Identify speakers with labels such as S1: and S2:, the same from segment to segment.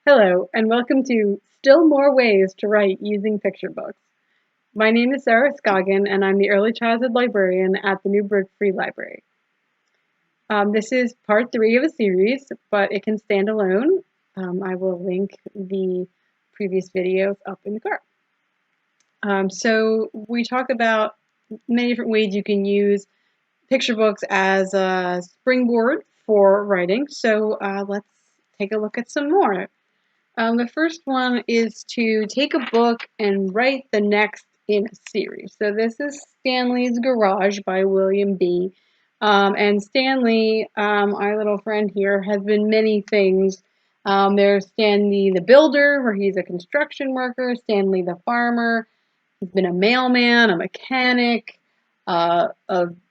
S1: Hello, and welcome to Still More Ways to Write Using Picture Books. My name is sscoggan, and I'm the Early Childhood Librarian at the Newburgh Free Library. This is part 3 of a series, but it can stand alone. I will link the previous videos up in the card. So we talk about many different ways you can use picture books as a springboard for writing. So let's take a look at some more. The first one is to take a book and write the next in a series. So this is Stanley's Garage by William B. And Stanley, our little friend here, has been many things. There's Stanley the builder, where he's a construction worker, Stanley the farmer, he's been a mailman, a mechanic, a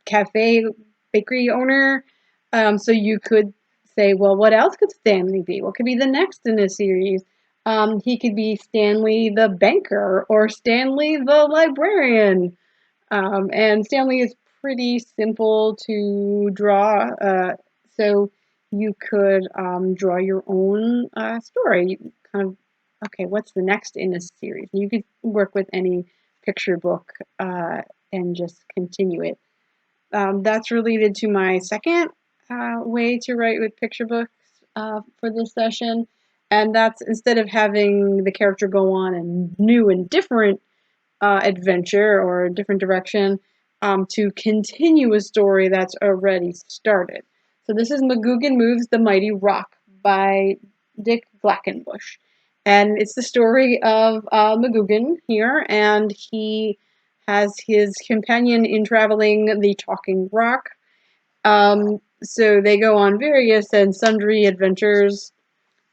S1: cafe bakery owner. So you could say, well, what else could Stanley be? What could be the next in this series? He could be Stanley the banker or Stanley the librarian. And Stanley is pretty simple to draw. So you could draw your own story. You kind of, okay, what's the next in this series? You could work with any picture book and just continue it. That's related to my second way to write with picture books for this session. And that's instead of having the character go on a new and different adventure or a different direction, to continue a story that's already started. So this is McGoogan Moves the Mighty Rock by Dick Blackenbush. And it's the story of McGoogan here, and he has his companion in traveling the Talking Rock. So they go on various and sundry adventures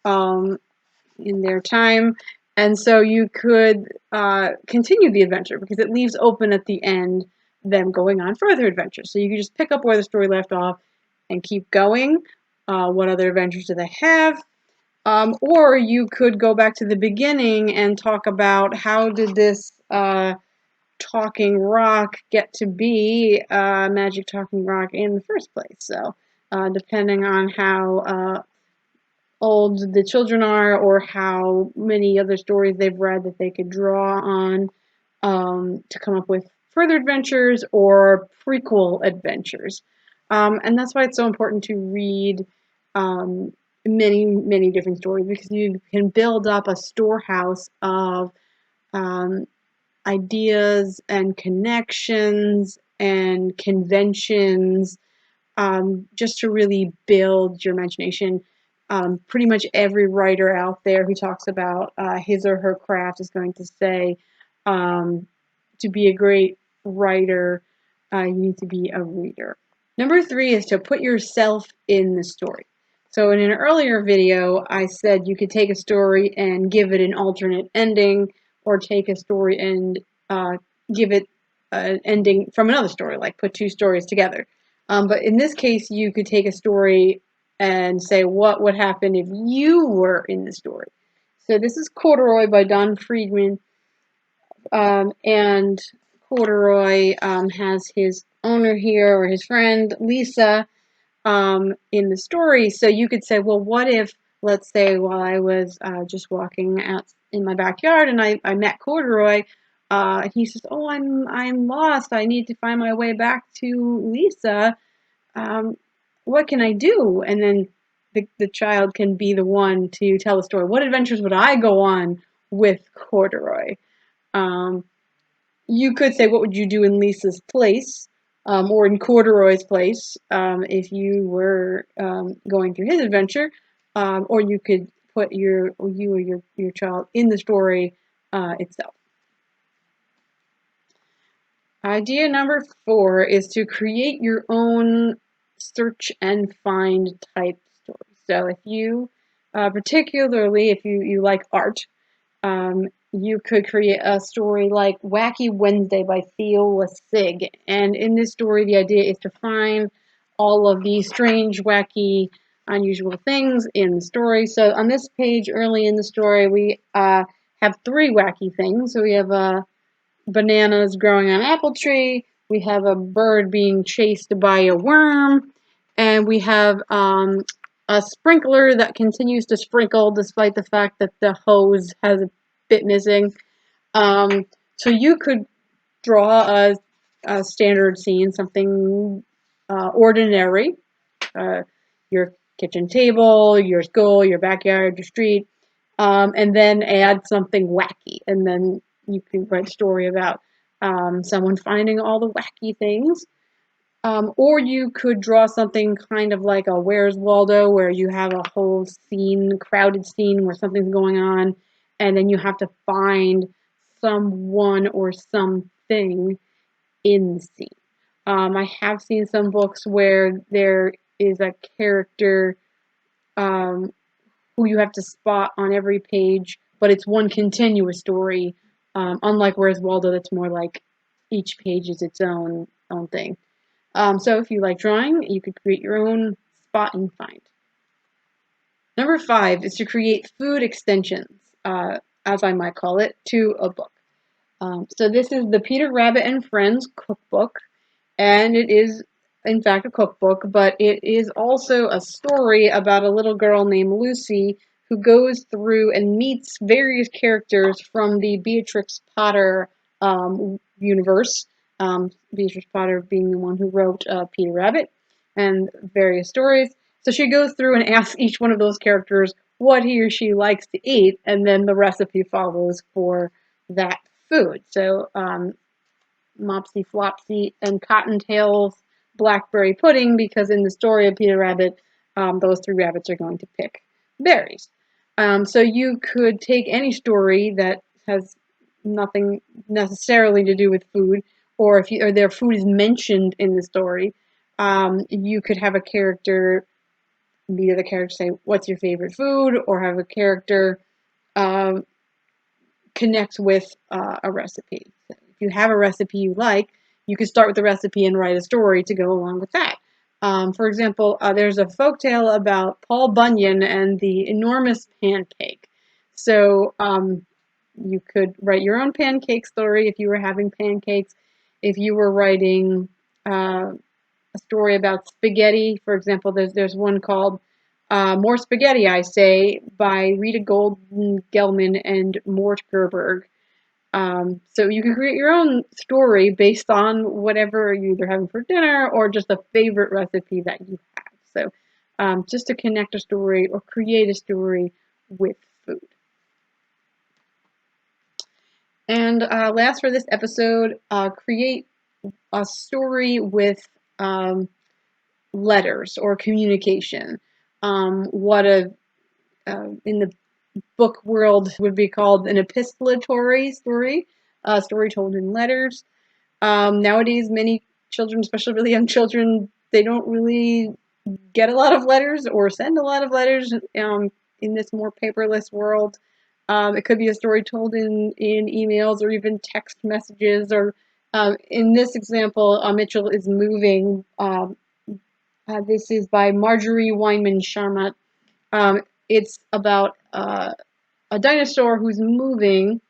S1: in their time. And so you could continue the adventure because it leaves open at the end them going on further adventures. So you can just pick up where the story left off and keep going. What other adventures do they have? Or you could go back to the beginning and talk about how did this talking rock get to be magic talking rock in the first place. So depending on how old the children are or how many other stories they've read that they could draw on to come up with further adventures or prequel adventures. And that's why it's so important to read many different stories, because you can build up a storehouse of ideas and connections and conventions, just to really build your imagination. Pretty much every writer out there who talks about his or her craft is going to say, to be a great writer, you need to be a reader. Number 3 is to put yourself in the story. So in an earlier video, I said you could take a story and give it an alternate ending, or take a story and give it an ending from another story, like put 2 stories together. But in this case, you could take a story and say, what would happen if you were in the story? So this is Corduroy by Don Friedman. And Corduroy has his owner here, or his friend, Lisa, in the story. So you could say, well, what if, let's say, while I was just walking out in my backyard and I met Corduroy, he says, oh, I'm lost. I need to find my way back to Lisa. What can I do? And then the child can be the one to tell the story. What adventures would I go on with Corduroy? You could say, what would you do in Lisa's place, or in Corduroy's place, if you were going through his adventure, or you could put you or your child in the story itself. Idea number 4 is to create your own search and find type story. So if you, particularly if you like art, you could create a story like Wacky Wednesday by Theo Lasig. And in this story, the idea is to find all of these strange, wacky, unusual things in the story. So on this page, early in the story, we have 3 wacky things. So we have bananas growing on an apple tree, we have a bird being chased by a worm, and we have a sprinkler that continues to sprinkle despite the fact that the hose has a bit missing. So you could draw a standard scene, something ordinary, your kitchen table, your school, your backyard, your street, and then add something wacky, and then you can write a story about someone finding all the wacky things. Or you could draw something kind of like a Where's Waldo, where you have a whole scene, crowded scene where something's going on, and then you have to find someone or something in the scene. I have seen some books where there is a character um, who you have to spot on every page, but it's one continuous story. Unlike Where's Waldo, that's more like each page is its own thing. So if you like drawing, you could create your own spot and find. Number 5 is to create food extensions, as I might call it, to a book. So this is the Peter Rabbit and Friends cookbook, and it is, in fact, a cookbook, but it is also a story about a little girl named Lucy who goes through and meets various characters from the Beatrix Potter universe. Beatrix Potter being the one who wrote Peter Rabbit and various stories. So she goes through and asks each one of those characters what he or she likes to eat, and then the recipe follows for that food. So Mopsy, Flopsy, and Cottontail's blackberry pudding, because in the story of Peter Rabbit, those 3 rabbits are going to pick berries. So you could take any story that has nothing necessarily to do with food, or if their food is mentioned in the story, you could have a character, either the character say, "What's your favorite food?" or have a character connect with a recipe. So if you have a recipe you like, you can start with the recipe and write a story to go along with that. For example, there's a folktale about Paul Bunyan and the enormous pancake. So you could write your own pancake story if you were having pancakes. If you were writing a story about spaghetti, for example, there's one called More Spaghetti, I Say, by Rita Golden Gelman and Mort Gerberg. So you can create your own story based on whatever you're either having for dinner or just a favorite recipe that you have. So just to connect a story or create a story with food. And last for this episode, create a story with letters or communication. What in the book world would be called an epistolatory story, a story told in letters. Nowadays, many children, especially really young children, they don't really get a lot of letters or send a lot of letters in this more paperless world. It could be a story told in emails or even text messages. Or in this example, Mitchell is moving. This is by Marjorie Weinman Charmant. It's about a dinosaur who's moving,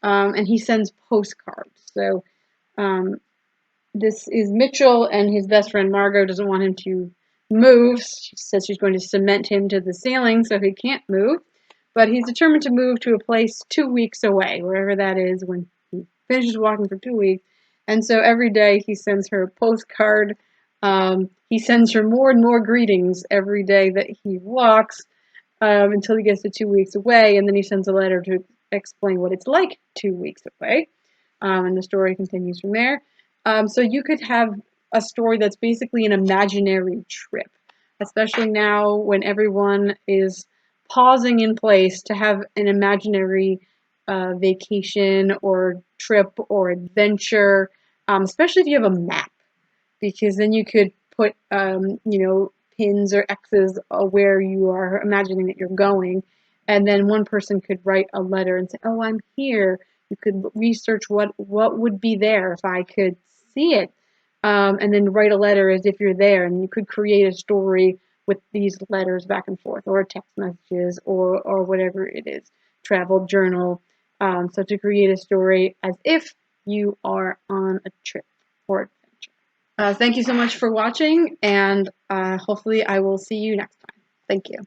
S1: and he sends postcards. So this is Mitchell, and his best friend Margot doesn't want him to move. She says she's going to cement him to the ceiling so he can't move. But he's determined to move to a place 2 weeks away, wherever that is, when he finishes walking for 2 weeks. And so every day he sends her a postcard. He sends her more and more greetings every day that he walks, until he gets to 2 weeks away, and then he sends a letter to explain what it's like 2 weeks away. And the story continues from there. So you could have a story that's basically an imaginary trip, especially now when everyone is pausing in place to have an imaginary vacation or trip or adventure, especially if you have a map, because then you could put, pins or X's where you are imagining that you're going, and then one person could write a letter and say, "Oh, I'm here." You could research what would be there if I could see it, and then write a letter as if you're there, and you could create a story with these letters back and forth, or text messages, or whatever it is, travel journal. So to create a story as if you are on a trip or adventure. Thank you so much for watching, and hopefully I will see you next time. Thank you.